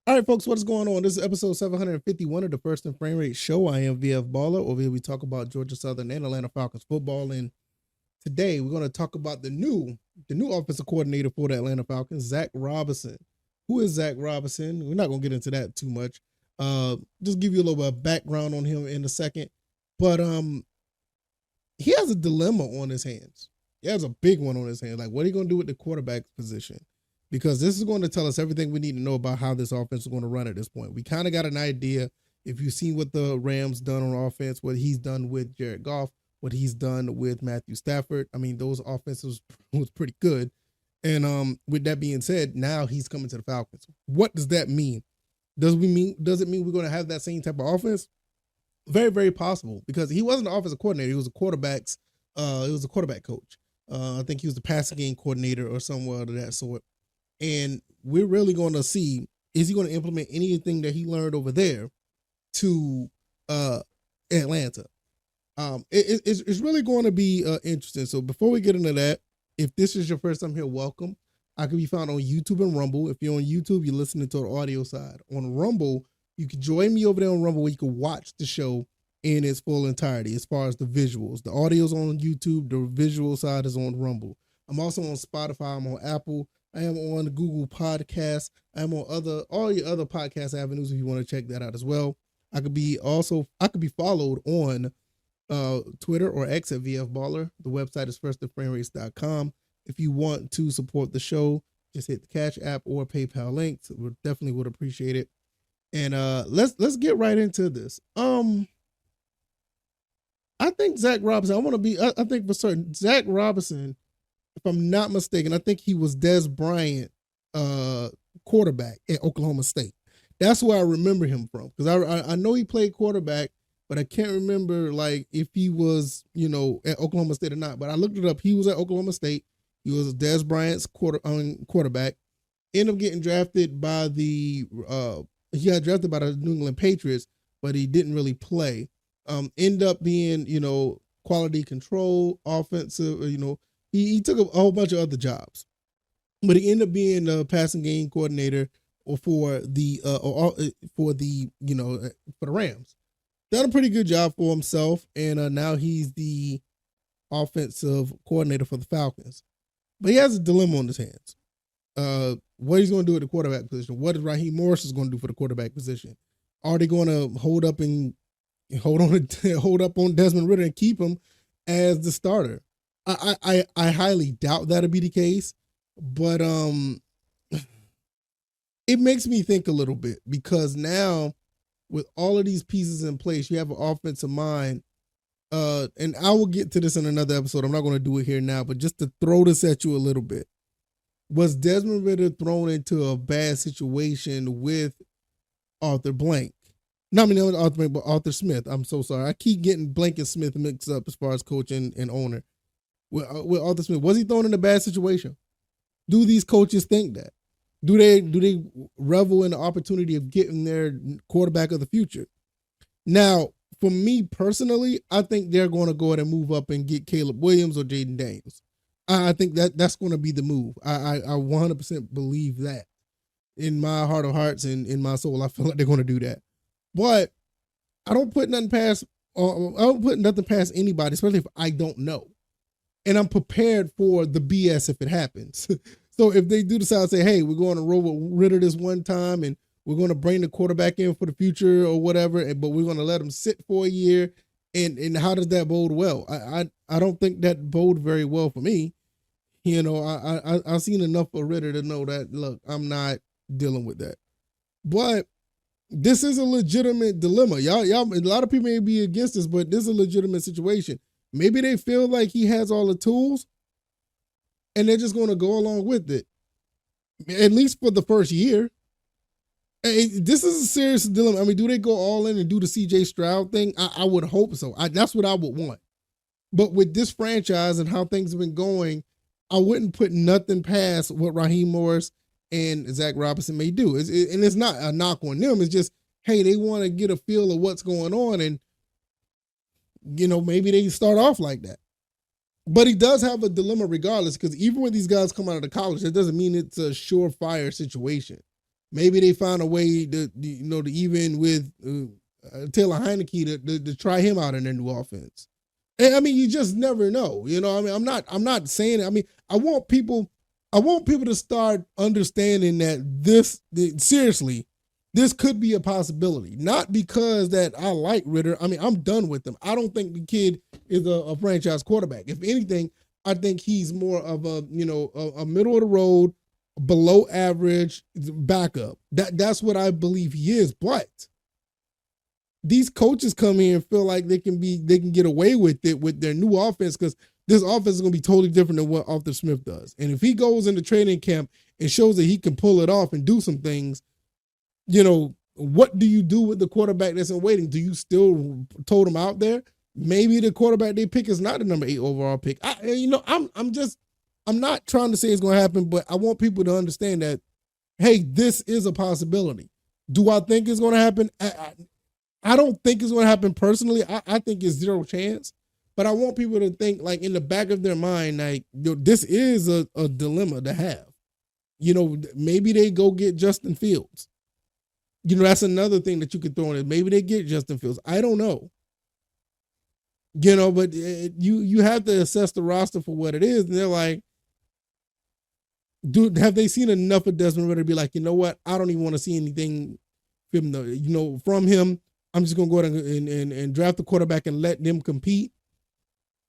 All right, folks, what's going on? This is episode 751 of the First and Frame Rate Show. I am VF Baller. Over here, we talk about Georgia Southern and Atlanta Falcons football. And today, we're going to talk about the new offensive coordinator for the Atlanta Falcons, Zach Robinson. Who is Zach Robinson? We're not going to get into that too much. Just give you a little bit of background on him in a second. But he has a dilemma on his hands. He has a big one on his hands. Like, what are you going to do with the quarterback position? Because this is going to tell us everything we need to know about how this offense is going to run at this point. We kind of got an idea. If you've seen what the Rams done on offense, what he's done with Jared Goff, what he's done with Matthew Stafford, I mean, those offenses was pretty good. And with that being said, now he's coming to the Falcons. What does that mean? Does it mean we're going to have that same type of offense? Very, very possible, because he wasn't an offensive coordinator. He was a quarterback coach. I think he was the passing game coordinator or somewhere of that sort. And we're really going to see, is he going to implement anything that he learned over there to Atlanta? It's really going to be interesting. So before we get into that, if this is your first time here, welcome. I can be found on YouTube and Rumble. If you're on YouTube, you're listening to the audio side. On Rumble, you can join me over there on Rumble where you can watch the show in its full entirety as far as the visuals. The audio's on YouTube, the visual side is on Rumble. I'm also on Spotify, I'm on Apple, I am on Google Podcasts. I am on all your other podcast avenues if you want to check that out as well. I could be followed on Twitter or X at VF Baller. The website is firstandframerates.com. If you want to support the show, just hit the Cash App or PayPal links. We definitely would appreciate it. And let's get right into this. I think Zach Robinson, I think for certain, Zach Robinson, if I'm not mistaken, I think he was Des Bryant quarterback at Oklahoma State. That's where I remember him from, because I know he played quarterback, but I can't remember like if he was, at Oklahoma State or not. But I looked it up. He was at Oklahoma State. He was Des Bryant's quarterback. Ended up getting drafted by he got drafted by the New England Patriots, but he didn't really play. End up being, quality control, offensive, he took a whole bunch of other jobs, but he ended up being a passing game coordinator for the Rams. Done a pretty good job for himself, and now he's the offensive coordinator for the Falcons. But he has a dilemma on his hands. What he's going to do at the quarterback position? What is Raheem Morris is going to do for the quarterback position? Are they going to hold up on Desmond Ridder and keep him as the starter? I highly doubt that'll be the case, but it makes me think a little bit, because now with all of these pieces in place, you have an offensive mind. And I will get to this in another episode. I'm not going to do it here now, but just to throw this at you a little bit. Was Desmond Ridder thrown into a bad situation with Arthur Blank? No, I mean, not Arthur Blank, but Arthur Smith. I'm so sorry. I keep getting Blank and Smith mixed up as far as coach and owner. With Arthur Smith, was he thrown in a bad situation? Do these coaches think that? Do they revel in the opportunity of getting their quarterback of the future? Now, for me personally, I think they're going to go ahead and move up and get Caleb Williams or Jaden Daniels. I think that's going to be the move. I 100% believe that. In my heart of hearts and in my soul, I feel like they're going to do that. But I don't put nothing past anybody, especially if I don't know. And I'm prepared for the BS if it happens. So if they do decide to say, hey, we're going to roll with Ridder this one time and we're going to bring the quarterback in for the future or whatever, but we're going to let him sit for a year, and how does that bode well? I don't think that bode very well for me. I've seen enough of Ridder to know that, look, I'm not dealing with that. But this is a legitimate dilemma. Y'all, a lot of people may be against this, but this is a legitimate situation. Maybe they feel like he has all the tools and they're just going to go along with it, at least for the first year. This is a serious dilemma. I mean, do they go all in and do the CJ Stroud thing? I would hope so. That's what I would want. But with this franchise and how things have been going, I wouldn't put nothing past what Raheem Morris and Zach Robinson may do. And it's not a knock on them. It's just, hey, they want to get a feel of what's going on, and maybe they start off like that. But he does have a dilemma regardless, because even when these guys come out of the college, that doesn't mean it's a surefire situation. Maybe they find a way to even with Taylor Heineke to try him out in their new offense. And I mean, you just never know. I mean, I'm not saying it. I mean, I want people to start understanding that seriously, this could be a possibility. Not because that I like Ritter. I mean, I'm done with him. I don't think the kid is a franchise quarterback. If anything, I think he's more of a middle of the road, below average backup. That's what I believe he is. But these coaches come here and feel like they can get away with it with their new offense because this offense is going to be totally different than what Arthur Smith does. And if he goes into training camp and shows that he can pull it off and do some things, what do you do with the quarterback that's in waiting? Do you still tote him out there? Maybe the quarterback they pick is not the number 8 overall pick. I'm not trying to say it's going to happen, but I want people to understand that, hey, this is a possibility. Do I think it's going to happen? I don't think it's going to happen personally. I think it's zero chance. But I want people to think, like, in the back of their mind, like, this is a dilemma to have. Maybe they go get Justin Fields. That's another thing that you could throw in it. Maybe they get Justin Fields. I don't know. But you have to assess the roster for what it is. And they're like, dude, have they seen enough of Desmond Ritter to be like, you know what? I don't even want to see anything from him. I'm just going to go ahead and draft the quarterback and let them compete.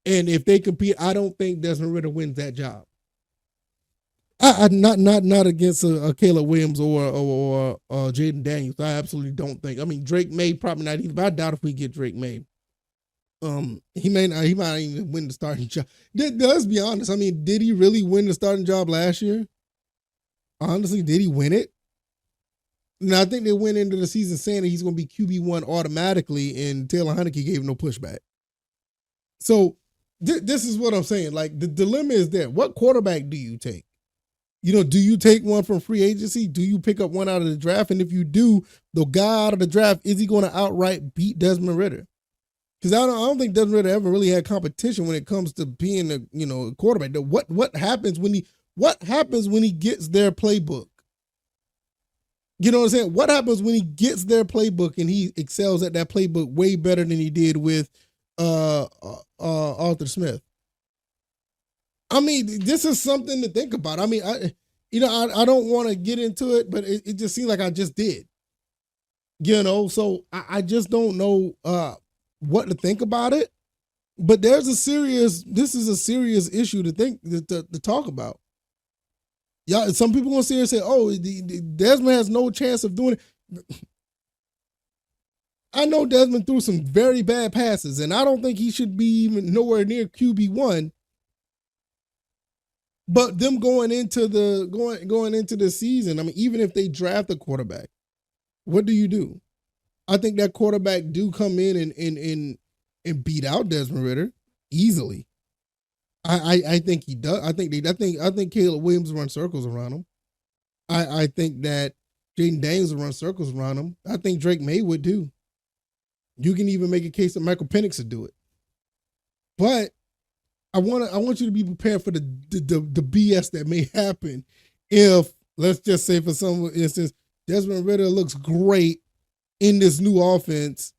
And if they compete, I don't think Desmond Ritter wins that job. Not against a Caleb Williams or Jaden Daniels. I absolutely don't think. I mean, Drake May probably not either, but I doubt if we get Drake May. He might not even win the starting job. Let's be honest. I mean, did he really win the starting job last year? Honestly, did he win it? And I think they went into the season saying that he's going to be QB1 automatically, and Taylor Heineke gave no pushback. So this is what I'm saying. Like, the dilemma is there. What quarterback do you take? Do you take one from free agency? Do you pick up one out of the draft? And if you do, the guy out of the draft, is he going to outright beat Desmond Ritter? Because I don't think Desmond Ritter ever really had competition when it comes to being a quarterback. What happens when he gets their playbook? You know what I'm saying? What happens when he gets their playbook and he excels at that playbook way better than he did with Arthur Smith? I mean, this is something to think about. I mean, I don't want to get into it, but it just seems like I just did. So I just don't know what to think about it. But this is a serious issue to talk about. Yeah, some people gonna sit here and say, "Oh, Desmond has no chance of doing it." I know Desmond threw some very bad passes, and I don't think he should be even nowhere near QB1. But them going into the season, I mean, even if they draft a quarterback, what do you do? I think that quarterback do come in and beat out Desmond Ritter easily. I think he does. I think Caleb Williams run circles around him. I think that Jaden Daniels will run circles around him. I think Drake May would too. You can even make a case that Michael Penix would do it. But I want you to be prepared for the BS that may happen if, let's just say for some instance, Desmond Ritter looks great in this new offense,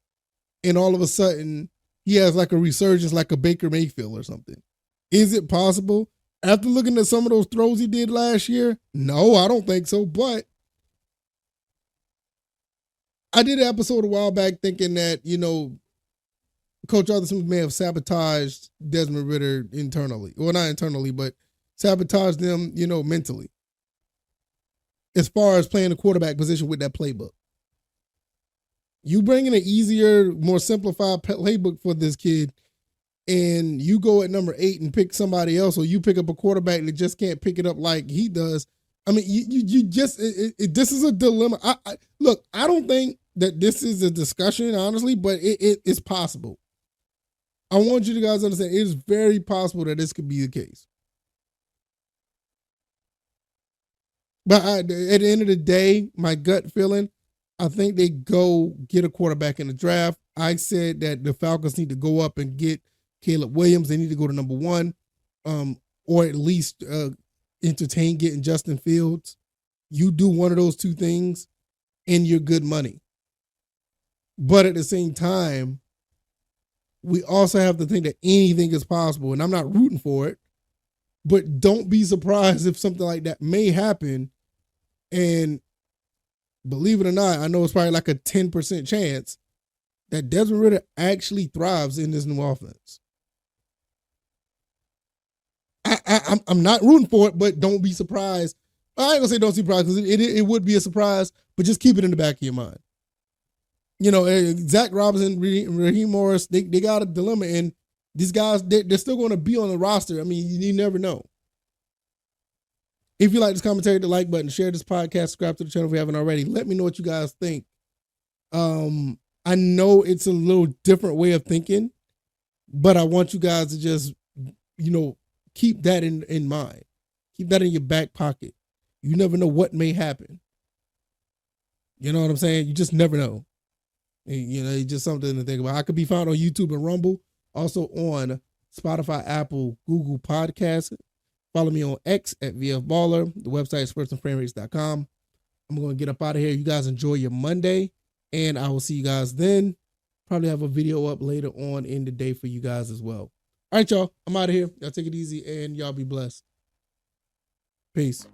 and all of a sudden he has like a resurgence like a Baker Mayfield or something. Is it possible? After looking at some of those throws he did last year, no, I don't think so. But I did an episode a while back thinking that, Coach Arthur Smith may have sabotaged Desmond Ritter internally. Well, not internally, but sabotaged them, mentally. As far as playing the quarterback position with that playbook. You bring in an easier, more simplified playbook for this kid, and you go at number 8 and pick somebody else, or you pick up a quarterback that just can't pick it up like he does. I mean, this is a dilemma. Look, I don't think that this is a discussion, honestly, but it's possible. I want you guys to understand it is very possible that this could be the case. But at the end of the day, my gut feeling, I think they go get a quarterback in the draft. I said that the Falcons need to go up and get Caleb Williams. They need to go to number 1, or at least entertain getting Justin Fields. You do one of those two things and you're good money. But at the same time, we also have to think that anything is possible. And I'm not rooting for it, but don't be surprised if something like that may happen. And believe it or not, I know it's probably like a 10% chance that Desmond Ridder actually thrives in this new offense. I'm not rooting for it, but don't be surprised. I ain't gonna say don't be surprised because it would be a surprise, but just keep it in the back of your mind. You know, Zach Robinson, Raheem Morris, they got a dilemma, and these guys, they're still going to be on the roster. I mean, you never know. If you like this commentary, hit the like button, share this podcast, subscribe to the channel if you haven't already. Let me know what you guys think. I know it's a little different way of thinking, but I want you guys to just, keep that in mind. Keep that in your back pocket. You never know what may happen. You know what I'm saying? You just never know. It's just something to think about. I could be found on YouTube and Rumble, also on Spotify, Apple, Google Podcasts. Follow me on X at VFBaller. The website is sportsandframerates.com. I'm going to get up out of here. You guys enjoy your Monday, and I will see you guys then. Probably have a video up later on in the day for you guys as well. All right, y'all. I'm out of here. Y'all take it easy, and y'all be blessed. Peace.